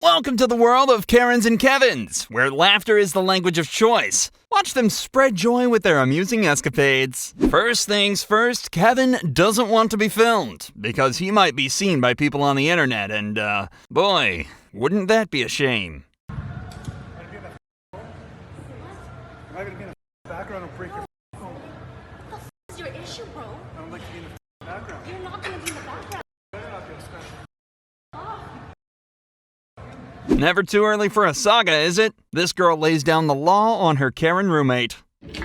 Welcome to the world of Karens and Kevins, where laughter is the language of choice. Watch them spread joy with their amusing escapades. First things first, Kevin doesn't want to be filmed, because he might be seen by people on the internet, and, boy, wouldn't that be a shame. Am I gonna be in the background and break your phone? What the is your issue, bro? I don't like to be in the background. You're not gonna be in the background. Better not be a special. Never too early for a saga, is it? This girl lays down the law on her Karen roommate.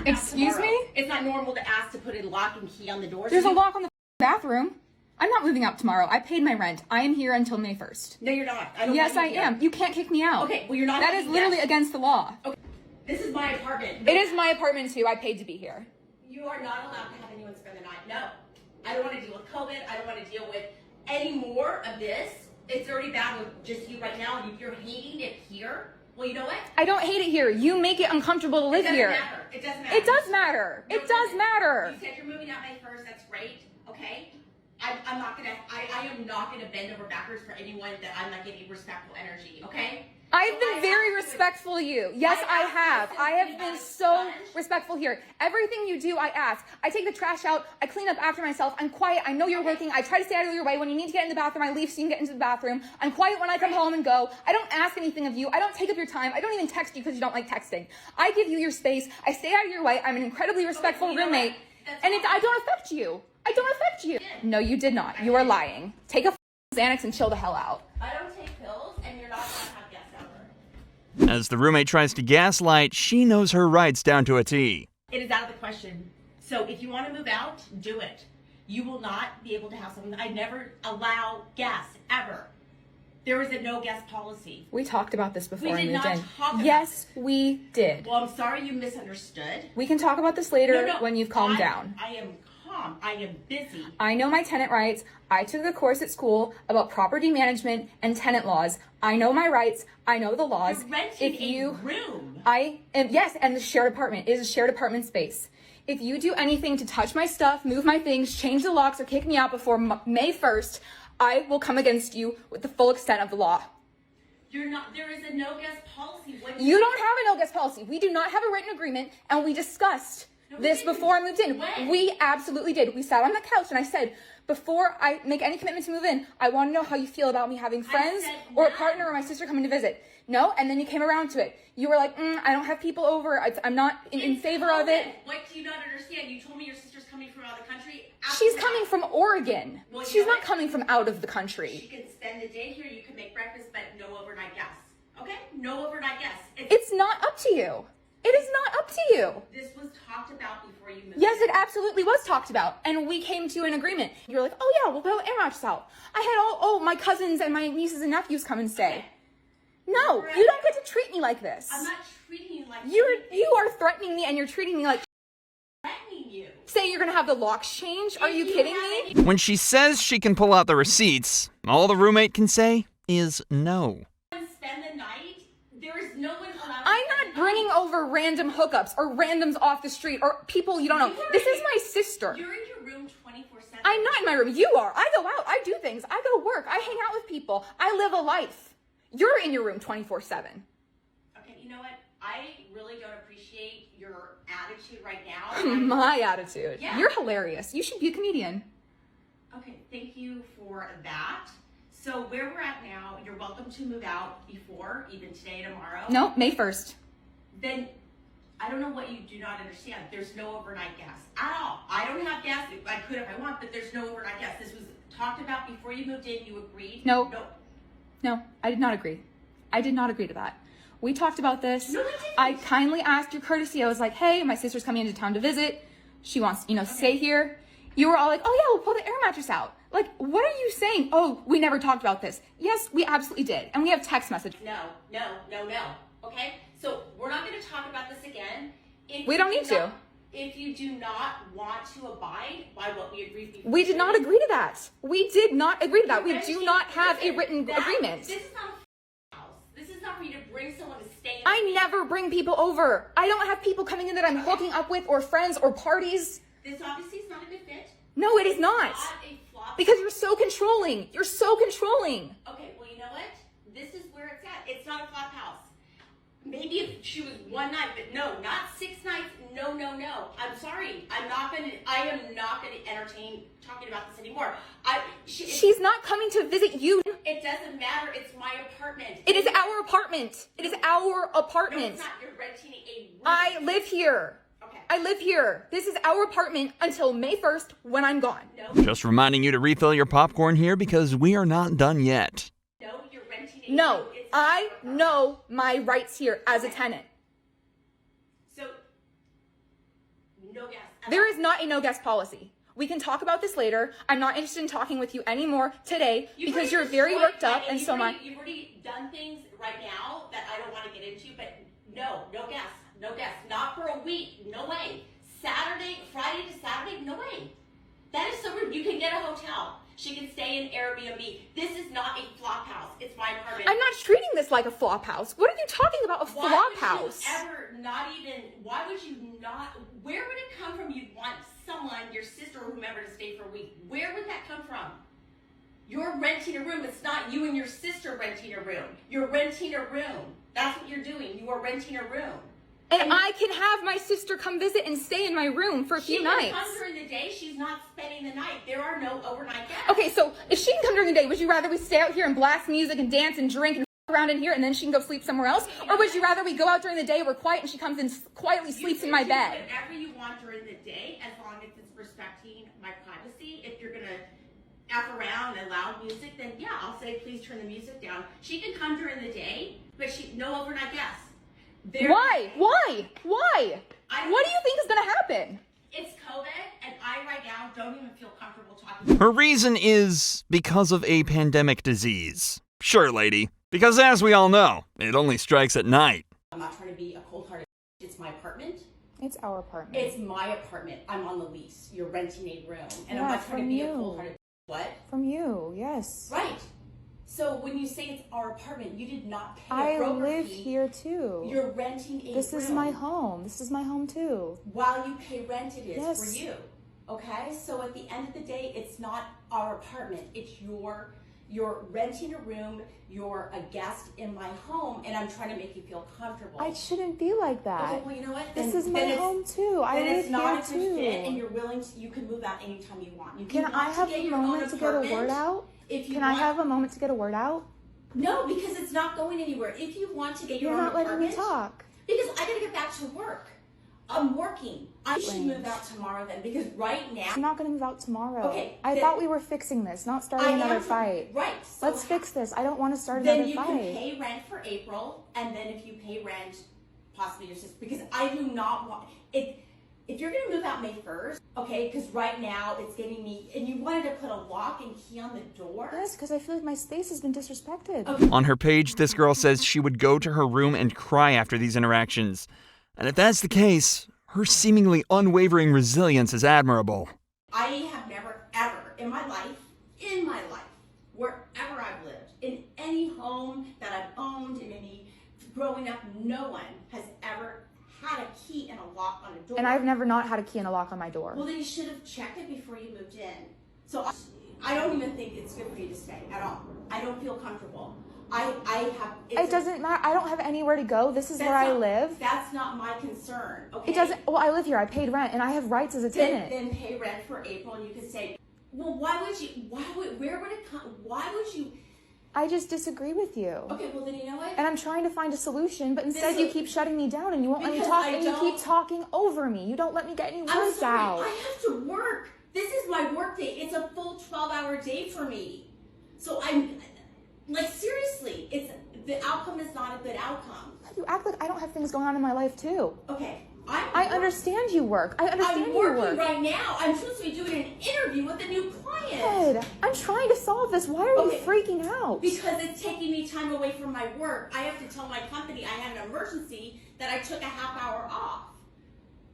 Excuse me? It's not normal to ask to put a lock and key on the door. There's a lock on the bathroom. I'm not moving out tomorrow. I paid my rent. I am here until May 1st. No, you're not. I don't Yes, I want you am. here. You can't kick me out. Okay, well, you're not. That is literally against the law. Okay. This is my apartment. It is my apartment too. I paid to be here. You are not allowed to have anyone spend the night. No. I don't want to deal with COVID. I don't want to deal with any more of this. It's already bad with just you right now, and if you're hating it here, well, you know what? I don't hate it here. You make it uncomfortable to live here. It doesn't matter. It does matter. No, It does matter. You said you're moving out May 1st. That's great. Okay. I'm not gonna. I am not gonna bend over backwards for anyone that I'm not giving respectful energy. Okay. I've been very respectful to you. Yes, I have. I have been so respectful here. Everything you do, I ask. I take the trash out. I clean up after myself. I'm quiet. I know you're working. I try to stay out of your way. When you need to get in the bathroom, I leave so you can get into the bathroom. I'm quiet when I come home and go. I don't ask anything of you. I don't take up your time. I don't even text you because you don't like texting. I give you your space. I stay out of your way. I'm an incredibly respectful roommate. And I don't affect you. I don't affect you. No, you did not. You are lying. Take a Xanax and chill the hell out. I don't take pills, and you're not gonna have guests over. As the roommate tries to gaslight, she knows her rights down to a T. It is out of the question. So if you want to move out, do it. You will not be able to have someone. I never allow guests ever. There is a no guest policy. We talked about this before. We did and not talk about Yes, we did. Well, I'm sorry you misunderstood. We can talk about this later No, when you've calmed down. I am calm. I am busy. I know my tenant rights. I took a course at school about property management and tenant laws. I know my rights. I know the laws. You're renting a room. I am, yes, and the shared apartment. It is a shared apartment space. If you do anything to touch my stuff, move my things, change the locks, or kick me out before May 1st, I will come against you with the full extent of the law. You're not. There is a no guest policy. You don't have a no guest policy. We do not have a written agreement, and we discussed this before I moved in. When? We absolutely did. We sat on the couch, and I said, before I make any commitment to move in, I want to know how you feel about me having friends or a partner or my sister coming to visit. No, and then you came around to it. You were like, I don't have people over. I'm not in favor of it. What do you not understand? You told me your sister's coming from out of the country. She's coming from Oregon. Well, She's not coming from out of the country. She can spend the day here. You can make breakfast, but no overnight guests. Okay? No overnight guests. It's not up to you. It is not up to you. This was talked about before you moved. Yes, it absolutely was talked about. And we came to an agreement. You were like, oh yeah, we'll put the air mattress out. I had all my cousins and my nieces and nephews come and stay. Okay. No, you don't get to treat me like this. I'm not treating you like You are threatening me and you're treating me like threatening you. say you're gonna have the locks changed? Are you kidding me? When she says she can pull out the receipts, all the roommate can say is no. Spend the night. There is no one allowed. I'm not bringing over random hookups or randoms off the street or people you don't know. This is my sister. You're in your room 24/7. I'm not in my room. You are. I go out. I do things. I go work. I hang out with people. I live a life. You're in your room 24/7. Okay, you know what? I really don't appreciate your attitude right now. My attitude. Yeah. You're hilarious. You should be a comedian. Okay, thank you for that. So where we're at now, you're welcome to move out before, even today, tomorrow. No, May 1st. Then I don't know what you do not understand. There's no overnight guests at all. I don't have guests. I could if I want, but there's no overnight guests. This was talked about before you moved in. You agreed. No, I did not agree. I did not agree to that. We talked about this. No, we didn't. I kindly asked your courtesy. I was like, hey, my sister's coming into town to visit. She wants, to stay here. You were all like, oh yeah, we'll pull the air mattress out. Like, what are you saying? Oh, we never talked about this. Yes, we absolutely did. And we have text messages. No. Okay? So we're not going to talk about this again. We don't need to. If you do not want to abide by what we agreed before. We did not agree to that. We did not agree to that. We do not have a written agreement. This is not a house. This is not for you to bring someone to stay in. I never bring people over. I don't have people coming in that I'm hooking up with or friends or parties. This obviously is not a good fit. No, it is not. It's not a flop. Because you're so controlling. You're so controlling. Okay, well, you know what? This is where it's at. It's not a flop house. Maybe if she was one night, but no, not 6 nights. No. I'm sorry. I am not going to entertain talking about this anymore. She's not coming to visit you. It doesn't matter. It's my apartment. It is our apartment. It is our apartment. No, it's not. You're renting a room. I live here. Okay. I live here. This is our apartment until May 1st when I'm gone. No. Just reminding you to refill your popcorn here because we are not done yet. No, you're renting a No, room. It's I not your know my rights here as a tenant. So, no guests. There is not a no guest policy. We can talk about this later. I'm not interested in talking with you anymore today because you're very worked up and so am I. You've already done things right now that I don't want to get into, but no guests. No guests. Not for a week. No way. Friday to Saturday, no way. That is so rude. You can get a hotel. She can stay in Airbnb. This is not a flop house. It's my apartment. I'm not treating this like a flop house. What are you talking about, a flop house? Why would you not, where would it come from you'd want someone, your sister or whomever, to stay for a week? Where would that come from? You're renting a room. It's not you and your sister renting a room. You're renting a room. That's what you're doing. You are renting a room. And I can have my sister come visit and stay in my room for a few nights. She can come during the day. She's not spending the night. There are no overnight guests. Okay, so if she can come during the day, would you rather we stay out here and blast music and dance and drink and around in here and then she can go sleep somewhere else? Or would you rather we go out during the day, we're quiet, and she comes and quietly sleeps in my bed? You can do whatever you want during the day as long as it's respecting my privacy. If you're going to F around and loud music, then yeah, I'll say please turn the music down. She can come during the day, but no overnight guests. Why? What do you think is going to happen? It's COVID, and I right now don't even feel comfortable talking. Her reason is because of a pandemic disease. Sure, lady. Because as we all know, it only strikes at night. I'm not trying to be a cold-hearted. It's my apartment. It's our apartment. It's my apartment. I'm on the lease. You're renting a room. And Yeah, I'm not trying to be a from you. cold-hearted. What? From you, yes. Right. So when you say it's our apartment, you did not pay a I broker live fee. here too. You're renting a room. This is my home. This is my home too. While you pay rent, it is Yes. for you. Okay? So at the end of the day, it's not our apartment. It's you're renting a room. You're a guest in my home, and I'm trying to make you feel comfortable. It shouldn't be like that. Okay, well, you know what? This is my home too. I Then live it's not a here good too. fit, and you're willing to. You can move out anytime you want. You Can I have a moment to get a word out? Can I have a moment to get a word out? No, because it's not going anywhere. If you want to get your You're own not letting apartment, me talk. because I gotta get back to work. I'm working. I should move out tomorrow then, because right now. I'm not going to move out tomorrow. Okay, I then- thought we were fixing this, not starting another fight. Right. So Let's fix this. I don't want to start Then another you fight. can pay rent for April, and then if you pay rent, possibly your sister, because I do not want it. If you're gonna move out May 1st, okay, because right now it's getting me, and you wanted to put a lock and key on the door. Yes, because I feel like my space has been disrespected. Okay. On her page, this girl says she would go to her room and cry after these interactions. And if that's the case, her seemingly unwavering resilience is admirable. I have never, ever, in my life, wherever I've lived, in any home that I've owned, in any, growing up, no one has ever had a key and a lock on a door. And I've never not had a key and a lock on my door. Well, then you should have checked it before you moved in. So I don't even think it's good for you to stay at all. I don't feel comfortable. It doesn't matter. I don't have anywhere to go. This is where I live. That's not my concern. Okay. It doesn't. Well, I live here. I paid rent, and I have rights as a tenant. Then pay rent for April, and you can say, well, where would it come? Why would you? I just disagree with you. Okay, well then you know what? And I'm trying to find a solution, but instead you keep shutting me down and you won't let me talk, and you keep talking over me. You don't let me get any words out. I have to work. This is my work day. It's a full 12-hour day for me. So I'm like, seriously, the outcome is not a good outcome. You act like I don't have things going on in my life too. Okay. I understand you work. I understand you work. I'm working right now. I'm supposed to be doing an interview with a new client. Good. I'm trying to solve this. Why are you freaking out? Because it's taking me time away from my work. I have to tell my company I had an emergency that I took a half hour off.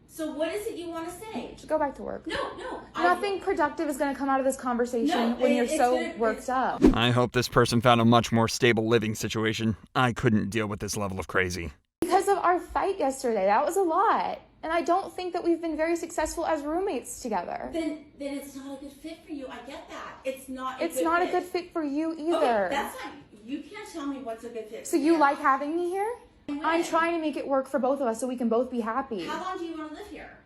So what is it you want to say? Just go back to work. No. Nothing productive is going to come out of this conversation when you're so worked up. I hope this person found a much more stable living situation. I couldn't deal with this level of crazy. Because of our fight yesterday, that was a lot. And I don't think that we've been very successful as roommates together. Then it's not a good fit for you. I get that. It's not a good fit for you either. Okay, that's not You can't tell me what's a good fit. So you like having me here? I'm trying to make it work for both of us so we can both be happy. How long do you want to live here?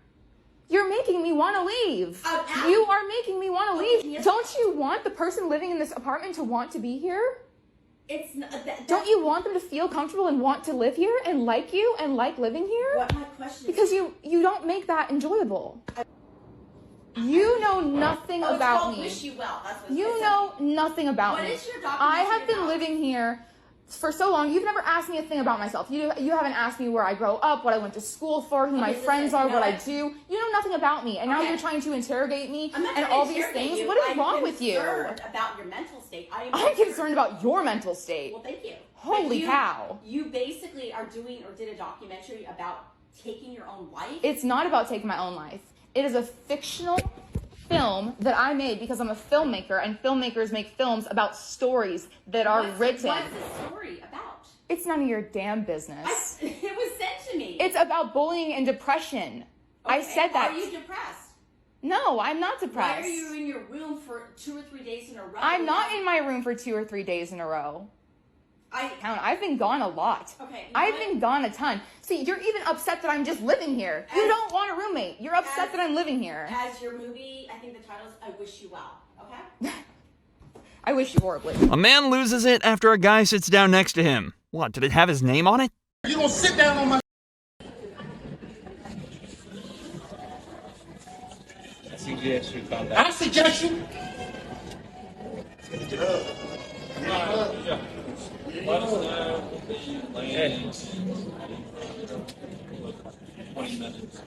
You're making me want to leave. You are making me want to leave. Don't you want the person living in this apartment to want to be here? It's not, don't you want them to feel comfortable and want to live here and like you and like living here? What my question because you don't make that enjoyable. You know nothing about me. Wish you well. That's what you know nothing about me. What is your I have been about? living here for so long. You've never asked me a thing about myself. You haven't asked me where I grow up, what I went to school for, who my friends are, what I do. You know nothing about me, and now you're trying to interrogate me and all these things. What is wrong with you? I'm concerned about your mental state. I'm concerned about your mental state. Well, thank you. Holy cow! You basically are doing or did a documentary about taking your own life. It's not about taking my own life. It is a fictional film that I made because I'm a filmmaker, and filmmakers make films about stories that are written. What's the story about? It's none of your damn business. It was sent to me. It's about bullying and depression. Okay. I said that. Are you depressed? No, I'm not depressed. Why are you in your room for 2 or 3 days in a row? I'm not in my room for 2 or 3 days in a row. I've been gone a lot. Okay. I've been gone a ton. See, you're even upset that I'm just living here. You don't want a roommate. You're upset that I'm living here. As your movie, I think the title is I Wish You Well. Okay? I wish you horribly. A man loses it after a guy sits down next to him. What, did it have his name on it? You gonna sit down on my... I suggest you calm down. I suggest you... Let us know the land. 20 minutes.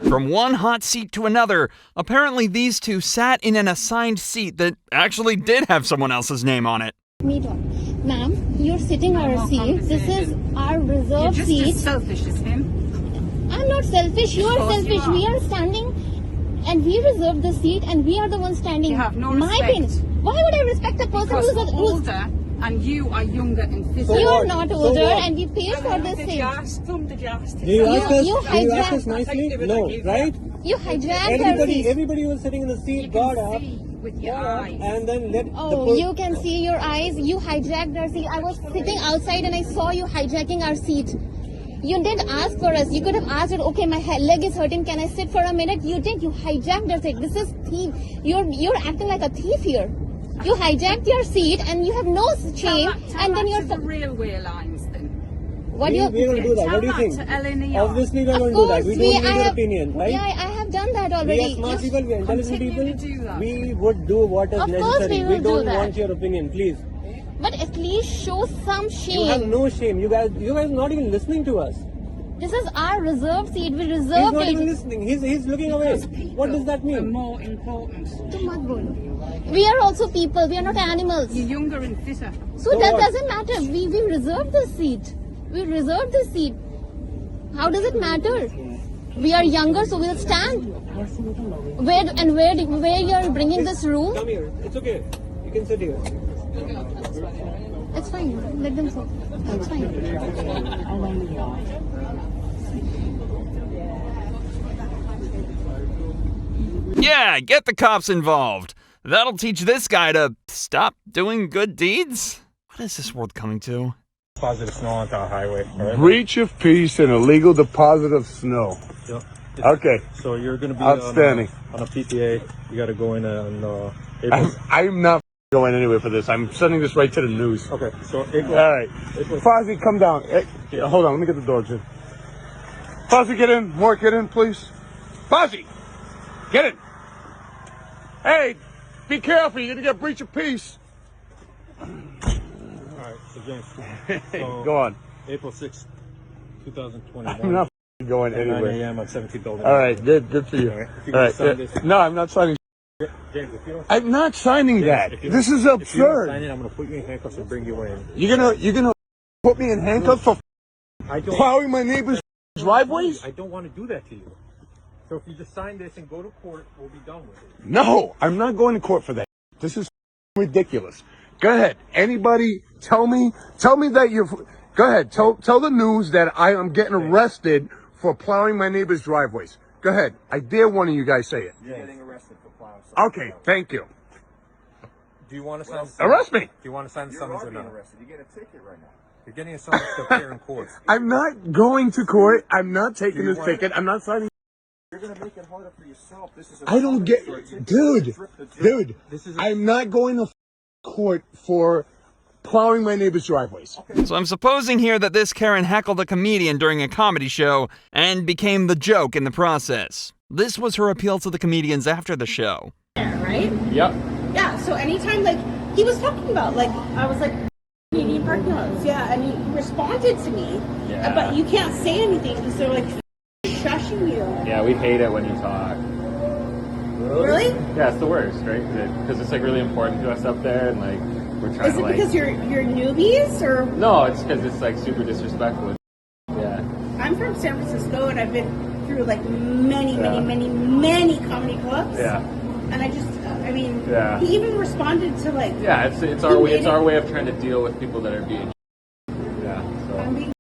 From one hot seat to another, apparently these two sat in an assigned seat that actually did have someone else's name on it. Ma'am, you're sitting on our seat. This is our reserved seat. You're just as selfish as him. I'm not selfish. You are selfish. We are standing and we reserved the seat and we are the ones standing. You have no respect. Why would I respect a person Because who's older and you are younger and physically. You are not older and you paid for this seat. Did you ask us? Do you ask us nicely? No, right? You hijacked our seat. Everybody was sitting in the seat, got up, with your eyes. and then let you can see your eyes. You hijacked our seat. I was sitting outside and I saw you hijacking our seat. You didn't ask for us. You could have asked, okay, my leg is hurting. Can I sit for a minute? You didn't. You hijacked our seat. This is thief. You're acting like a thief here. You hijacked your seat and you have no shame. And then you're the railway lines then. We're going to do that. What do you think? Obviously, we're going to do that. We don't need your opinion, right? Yeah, I have done that already. We are smart people, we are intelligent people. We would do what is necessary. We don't want your opinion, please. But at least show some shame. You have no shame. You guys are not even listening to us. This is our reserved seat. We reserved He's not even listening. He's looking away. What does that mean? Are more important. We are also people. We are not animals. You're younger and fitter. So that doesn't matter. We reserved the seat. We reserved the seat. How does it matter? We are younger, so we'll stand. Where you're bringing this rule? Come here. It's okay. You can sit here. It's fine. Let them sit. It's fine. Yeah, get the cops involved. That'll teach this guy to stop doing good deeds? What is this world coming to? Deposit of snow onto our highway. Right? Breach of peace and illegal deposit of snow. Yep. Okay. So you're going to be outstanding on a PPA. You got to go in on April. I'm not going anywhere for this. I'm sending this right to the news. Okay. So April. All right. Fozzie, come down. Hey, hold on. Let me get the doors in. Fozzie, get in. Mark, get in, please. Fozzie, get in. Hey, be careful. You're going to get breach of peace. All right. So James. So Go on. April 6th, 2021. I'm not going anywhere. 9 a.m. on 17th building. All right. Good for you. All right. All right. No, I'm not signing. James, if you don't, I'm not signing that. This is if you don't absurd. sign it, I'm going to put you in handcuffs and bring you in. You're gonna put me in handcuffs for plowing my neighbor's driveways? I don't want to do that to you. So if you just sign this and go to court, we'll be done with it. No, I'm not going to court for that. This is ridiculous. Go ahead. Anybody tell me that you're... Go ahead. Tell the news that I am getting arrested for plowing my neighbor's driveways. Go ahead. I dare one of you guys say it. You're getting arrested for plowing. Okay, thank you. Do you want to sign? Arrest me. Do you want to sign the summons or not? arrested. You get a ticket right now. You're getting a summons to appear in court. I'm not going to court. I'm not taking this ticket. I'm not signing. You're gonna make it harder for yourself. This is. I don't get, dude. I'm not going to court for plowing my neighbor's driveways. So I'm supposing here that this Karen heckled a comedian during a comedy show and became the joke in the process. This was her appeal to the comedians after the show. Right? Yep. Yeah, so anytime, like, he was talking about, like, I was like, Canadian parking lots, yeah, and he responded to me. Yeah. But you can't say anything because they're, like, shushing you. Yeah, we hate it when you talk. Really? Yeah, it's the worst, right? Because it's, like, really important to us up there, and, like, we're trying Is it because you're newbies, or? No, it's because it's, like, super disrespectful. Yeah. I'm from San Francisco, and I've been through, like, many comedy clubs. Yeah. And I just, Yeah. he even responded to, like... Yeah, it's our way. It's our way of trying to deal with people that are being. Yeah. So.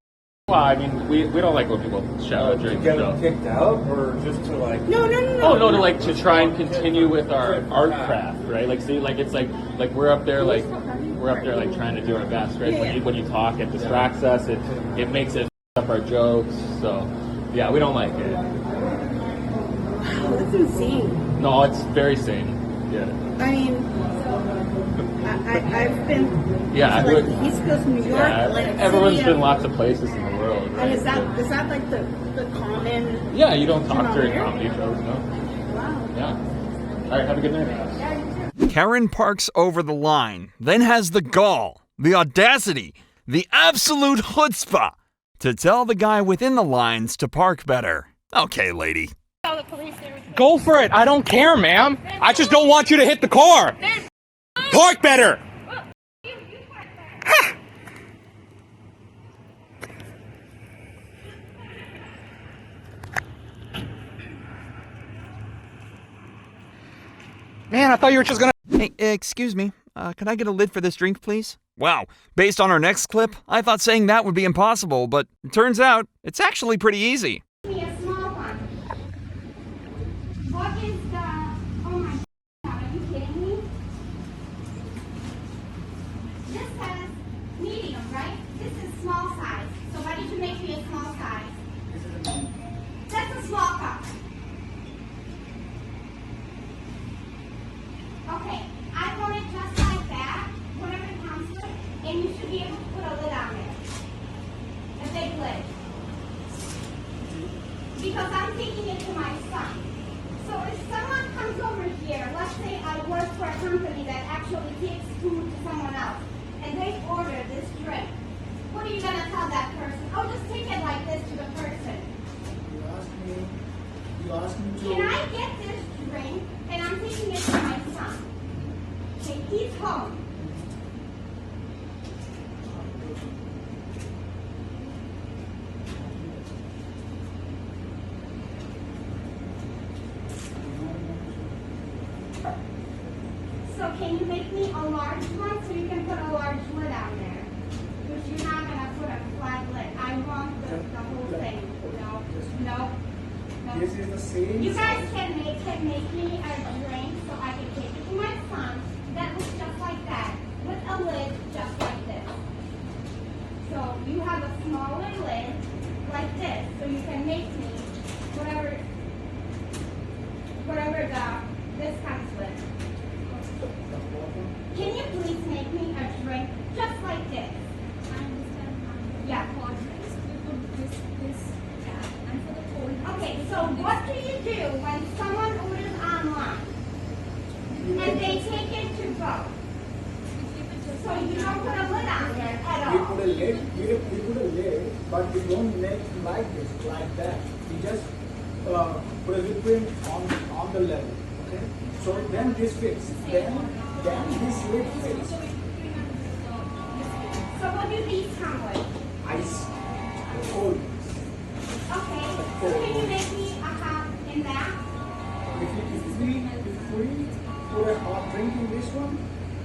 Well, I mean, we don't like when people shout during the show. Kicked out, or just to like? No. Oh no, to try and continue with our art craft, right? Like, see, like it's like we're up there trying to do our best, right? When you talk, it distracts us. It makes it up our jokes. So, yeah, we don't like it. Wow, that's insane. No, it's very sane. Yeah. I mean, I've been to like the East Coast, New York, Atlantic City. Everyone's been lots of places in the world, right? And is that like the common? Yeah, you don't talk during comedy shows, no? Wow. Yeah. All right, have a good night. Karen parks over the line, then has the gall, the audacity, the absolute chutzpah to tell the guy within the lines to park better. Okay, lady. Go for it. I don't care, ma'am. I just don't want you to hit the car. Park better. Man, I thought you were just gonna... Hey, excuse me. Can I get a lid for this drink, please? Wow, based on our next clip, I thought saying that would be impossible, but it turns out it's actually pretty easy. Give me a small one. What is the... Oh my God, are you kidding me? This says medium, right? This is small size. So why did you make me a small size? That's a small cup. Okay, I want it just like that, whatever it comes with, and you should be able to put a lid on it. A big lid. Because I'm taking it to my son. So if someone comes over here, let's say I work for a company that actually takes food to someone else, and they order this drink, what are you going to tell that person? Oh, just take it like this to the person. You ask me to... Can I get this drink, and I'm taking it to my son? Okay, he's home. So can you make me a large one so you can put a large lid on there? Because you're not going to put a flat lid. I want the whole thing. No. This is the same. You guys can make me a drink so I can take it to my son that looks just like that with a lid just like this. So you have a smaller lid like this so you can make me whatever this comes with. Can you please make me a drink just like this? Yeah. Okay, so what do you do when someone orders online and they take it to go? So you don't put a lid on there at all? We put a lid, but we don't make like this, like that. We just put a liquid on the level, okay? So then this fits. Then this lid fits. So what do these come with? Ice, cold. Okay, so can you make me a cup in that? If we put a hot drink in this one,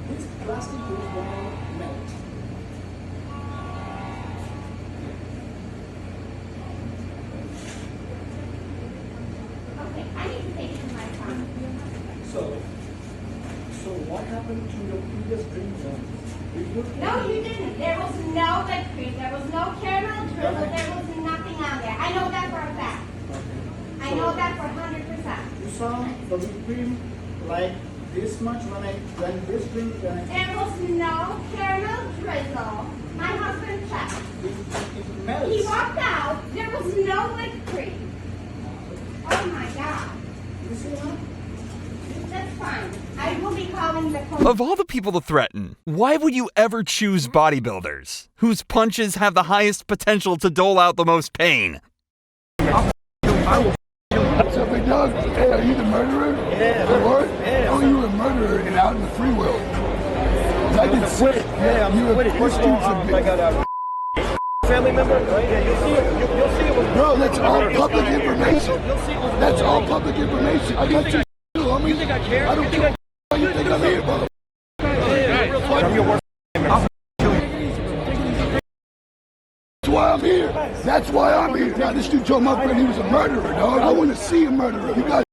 this plastic is going to melt. Okay, I need to take it to my son. So what happened to your previous drinks? No, you didn't. There was no whipped cream. There was no caramel drizzle. There was nothing on there. I know that for a fact. I know that for 100%. You saw the whipped cream like this much when this drink. There was no caramel drizzle. My husband checked. It melts. He walked out. There was no whipped cream. Oh my God. You see that? That's fine. I will be calling the police. Of all the people to threaten, why would you ever choose bodybuilders, whose punches have the highest potential to dole out the most pain? What's up, big dog? Hey, are you the murderer? Yeah. The what? Yeah. Oh, you were a murderer and out in the free world. I can see it. Yeah, I'm with it. First of all, I got a family member. Yeah, you'll see it. Bro, that's all public information. That's all public information. I got your homie. You think I care? I don't care. You think I'm here, bro? I'm your worst. That's why I'm here. That's why I'm here. Now, this dude told my friend he was a murderer, dog. I want to see a murderer. You guys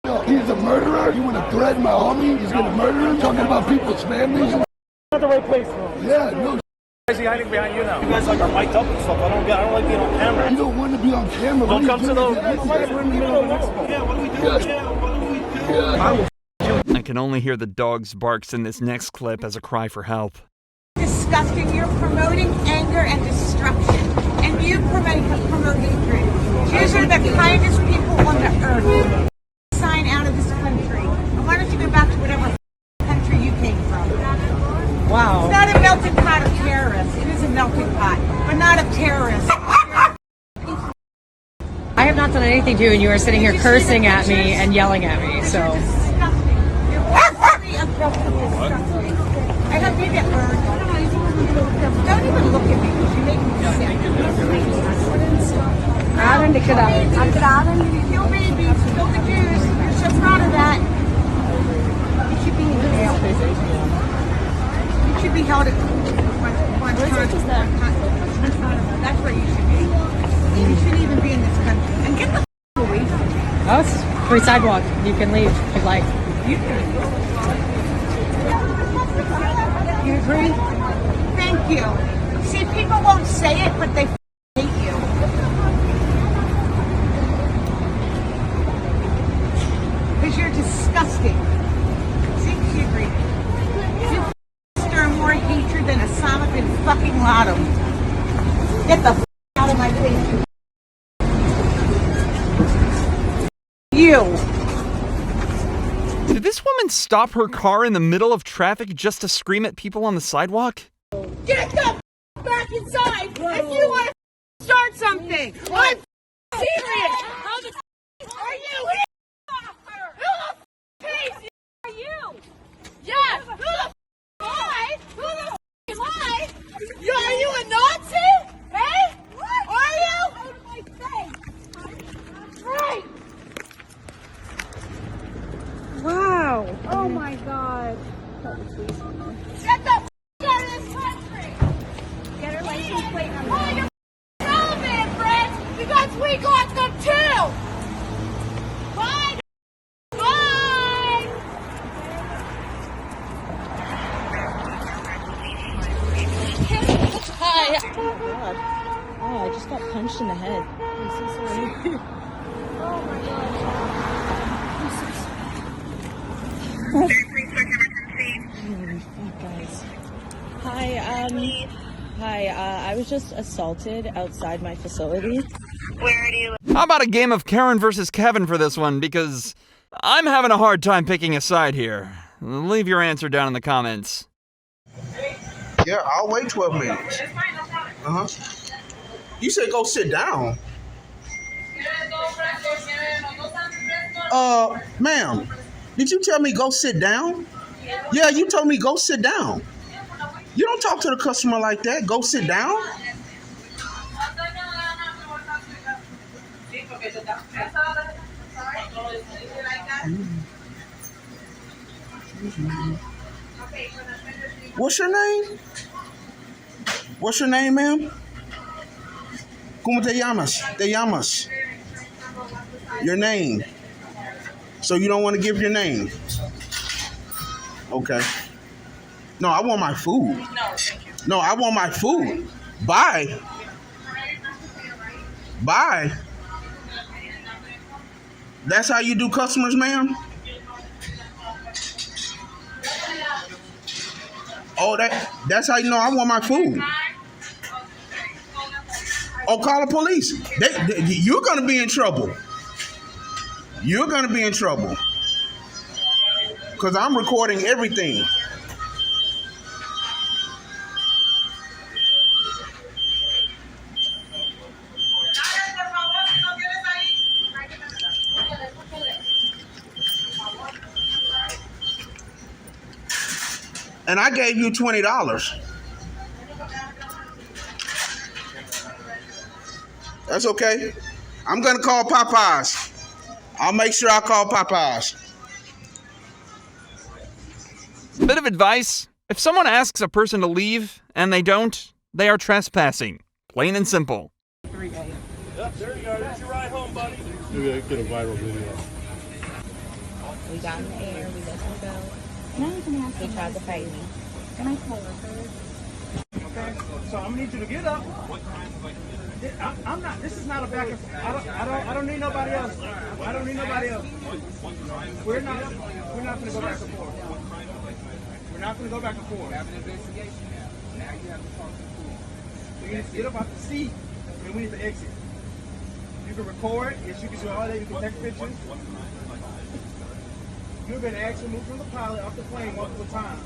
up. He's a murderer. You want to threaten my homie? He's going to murder him? Talking about people's families? Not the right place. Yeah, no. Why is he hiding behind you now? You guys like are mic'd up and stuff. I don't like being on camera. You don't want to be on camera. Don't come to the... We're in the middle of an expo. Yeah, what do we do? Yeah. I can only hear the dog's barks in this next clip as a cry for help. Disgusting. You're promoting anger and destruction. And you promote hatred. Jews are the kindest people on the earth. Sign out of this country. And why don't you go back to whatever country you came from? Wow. It's not a melting pot of terrorists. It is a melting pot, but not of terrorists. I have not done anything to you, and you are sitting here cursing at me and yelling at me, so. I hope you get burned. Don't even look at me because you make me sick. I'm graden. Kill babies, kill the Jews. You're so proud of that. You should be in jail. You should be held at That's where you should be. You shouldn't even be in this country. And get the away from me. Oh, it's free sidewalk. You can leave if you'd like. You agree? Thank you. See, people won't say it, but they hate you. Because you're disgusting. See, she agreed. You stir more hatred than Osama bin fucking Laden. Get the out of my face. You. Did this woman stop her car in the middle of traffic just to scream at people on the sidewalk? Get the back inside if you want to start something. I'm serious. How the are you here? Who the case are you? Yes. Who the why? Who the why? Are you a Nazi? Hey? Are you? Out of my face. Right. Wow. Oh my God. Get the out of this country. Get her license plate number. Oh, you're relevant, friends, because we got them too. Bye. Bye. Hi. Oh, God. Oh, I just got punched in the head. I'm so sorry. Oh my God. Holy fuck, guys. Hi, I was just assaulted outside my facility. Where do you How about a game of Karen versus Kevin for this one? Because I'm having a hard time picking a side here. Leave your answer down in the comments. Yeah, I'll wait 12 minutes. You said go sit down. Ma'am, did you tell me go sit down? Yeah, you told me go sit down. You don't talk to the customer like that. Go sit down. What's your name? What's your name, ma'am? ¿Cómo te llamas? Te llamas. Your name. So you don't want to give your name? Okay. No, I want my food. No, thank you. No, I want my food. Bye. Bye. That's how you do customers, ma'am? Oh, that's how you know I want my food. Oh, call the police. You're going to be in trouble. You're going to be in trouble. Because I'm recording everything. And I gave you $20. That's okay. I'm going to call Popeyes. I'll make sure I call Popeyes. Bit of advice. If someone asks a person to leave and they don't, they are trespassing. Plain and simple. 3 a.m. Yep, there you go. That's your ride home, buddy. We gotta get a viral video. We got in the air, we let them go. Now you can ask they tried to fight me. Can I call her? Okay, so I'm gonna need you to get up. I'm not. This is not a back and forth. I don't need nobody else. I don't need nobody else. We're not gonna go back and forth. We're not gonna go back and forth. Have an investigation now. Now you have to talk to the police. We need to get up off the seat and we need to exit. You can record. Yes, you can do all that. You can take pictures. You've been asked to move from the pilot off the plane multiple times.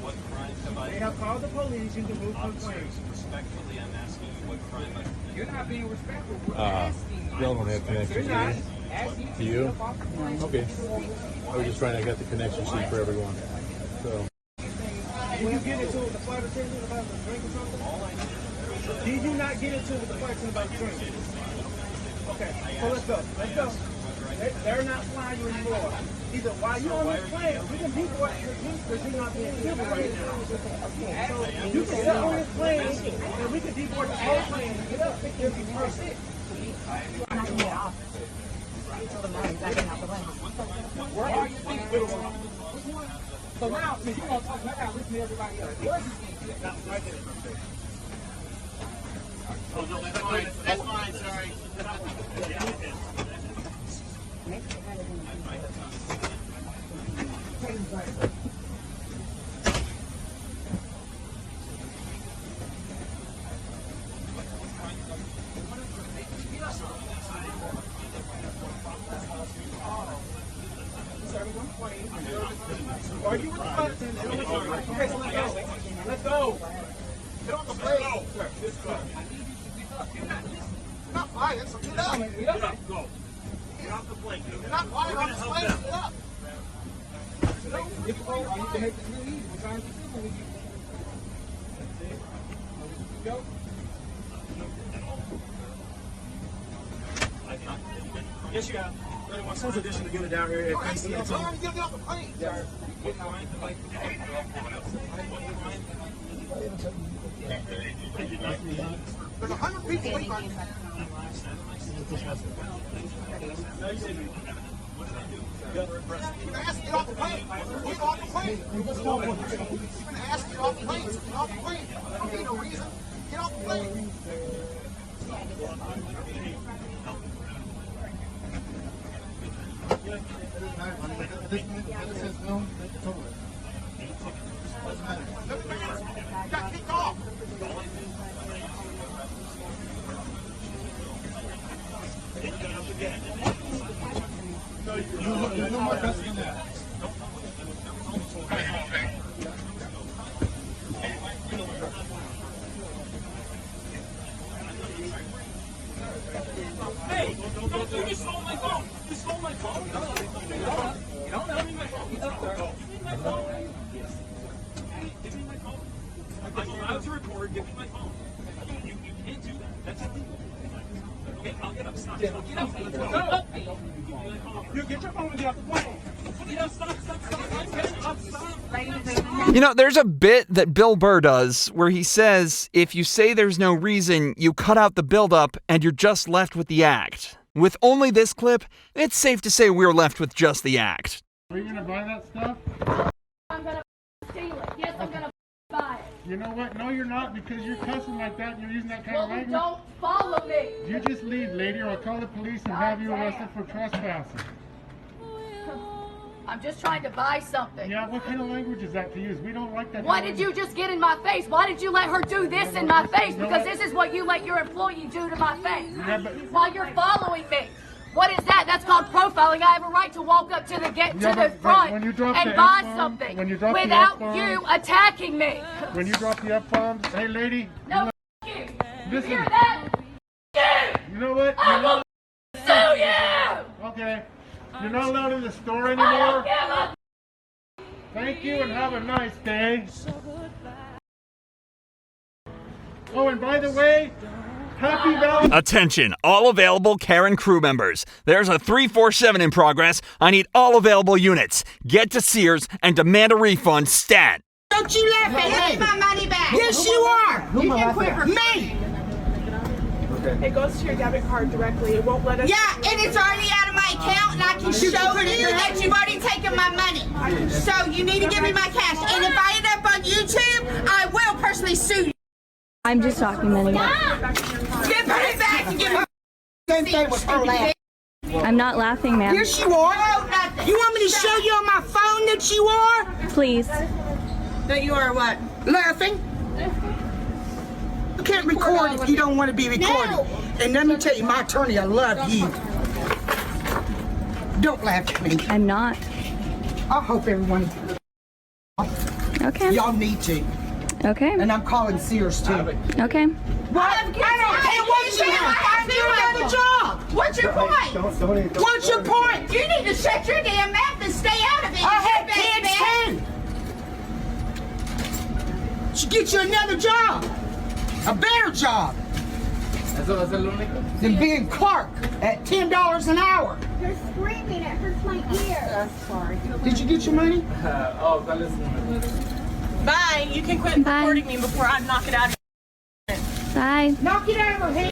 They have called the police. You can move from the plane. Respectfully, I'm asking you what crime I committed. You're not being respectful. We're asking. Y'all don't have connections You're not. to you? Okay. I was just trying to get the connection sheet for everyone. So. Did you get into it with the flight attendant about the drink or something? Did you not get into it with the flight attendant about the drink? Okay, so let's go. Let's go. They're not flying you anymore. Either while you're on this plane, we can deport you because you're not being civil right now. So you can get on this plane and we can deport the whole plane. Get up, you'll be perfect. I'm not gonna get off. Until the morning, backing out the way. Where are you thinking? So now, since you want to talk now, listen to everybody else. Where's this thing? Right there. Oh, no, that's fine. That's fine, sorry. Are you with the flight attendant? Okay, so let's go. Let's go. Get on the plane. Sir, let's go. You're not flying, so get up. Get up. Go. Get off the plane. You're not flying on the plane. Get up. Difficult. You can make this really easy. We're trying to be simple with you. Go. Yes, you have. My son's audition to get it down here at PCA. Tell him to get off the plane. Yeah. There's 100 people waiting on you. You're going to ask to get off the plane. Get off the plane. You're going to ask to get off the plane. So get off the plane. I don't need no reason. Get off the plane. You got kicked off. No more custody than that. Hey, you stole my phone. You stole my phone. You don't know me my phone. Give me my phone. Give me my phone. I'm allowed to record. Give me my phone. You can't do that. That's illegal. Okay, I'll get up. Stop. Get up. Go. You get your phone and get off the plane. Stop. You know, there's a bit that Bill Burr does where he says, if you say there's no reason, you cut out the build-up and you're just left with the act. With only this clip, it's safe to say we're left with just the act. Are you gonna buy that stuff? steal it. Yes, I'm gonna buy it. You know what? No, you're not, because you're cussing like that and you're using that kind of Well, language. don't follow me. You just leave, lady, or I'll call the police and have you arrested for trespassing. I'm just trying to buy something. Yeah, what kind of language is that to use? We don't like that. Why kind of did you just get in my face? Why did you let her do this in my face? Because this is what you let your employee do to my face. Yeah, but While you're following me. What is that? That's called profiling. I have a right to walk up to the front when you drop and the buy F-bomb, something when you drop the without F-bomb, you attacking me. When you drop the F-bombs, hey, lady. No, you. Listen. You hear that? You know what? I will sue you. Okay. You're not allowed in the store I anymore. don't give a Thank you and have a nice day. Oh, and by the way, happy Valentine's. Attention, all available Karen crew members. There's a 347 in progress. I need all available units. Get to Sears and demand a refund stat. Don't you laugh at me. Give me my money back. Yes, you are. You can quit her. Me. It goes to your debit card directly. It won't let us. Yeah, and it's already out of my account, and I can show you that you've already taken my money. So you need to give me my cash. And if I end up on YouTube, I will personally sue you. I'm just documenting it. Get put it back and give me. Same thing with her laughing. I'm not laughing, ma'am. Yes, you are. You want me to show you on my phone that you are? Please. That you are what? Laughing? You can't record if you don't want to be recorded. No. And let me tell you, my attorney, I love you. Don't laugh at me. I'm not. I hope everyone. Okay. Y'all need to. Okay. And I'm calling Sears too. Okay. What? I don't care what you have. Find you another job. What's your point? What's your point? You need to shut your damn mouth and stay out of it. I have kids too. Should get you another job. A better job. Than being Clark at $10 an hour. You're screaming. It hurts my ear. Sorry. Did you get your money? Bye. You can quit recording me before I knock it out of your head. Bye. Knock it out of her head.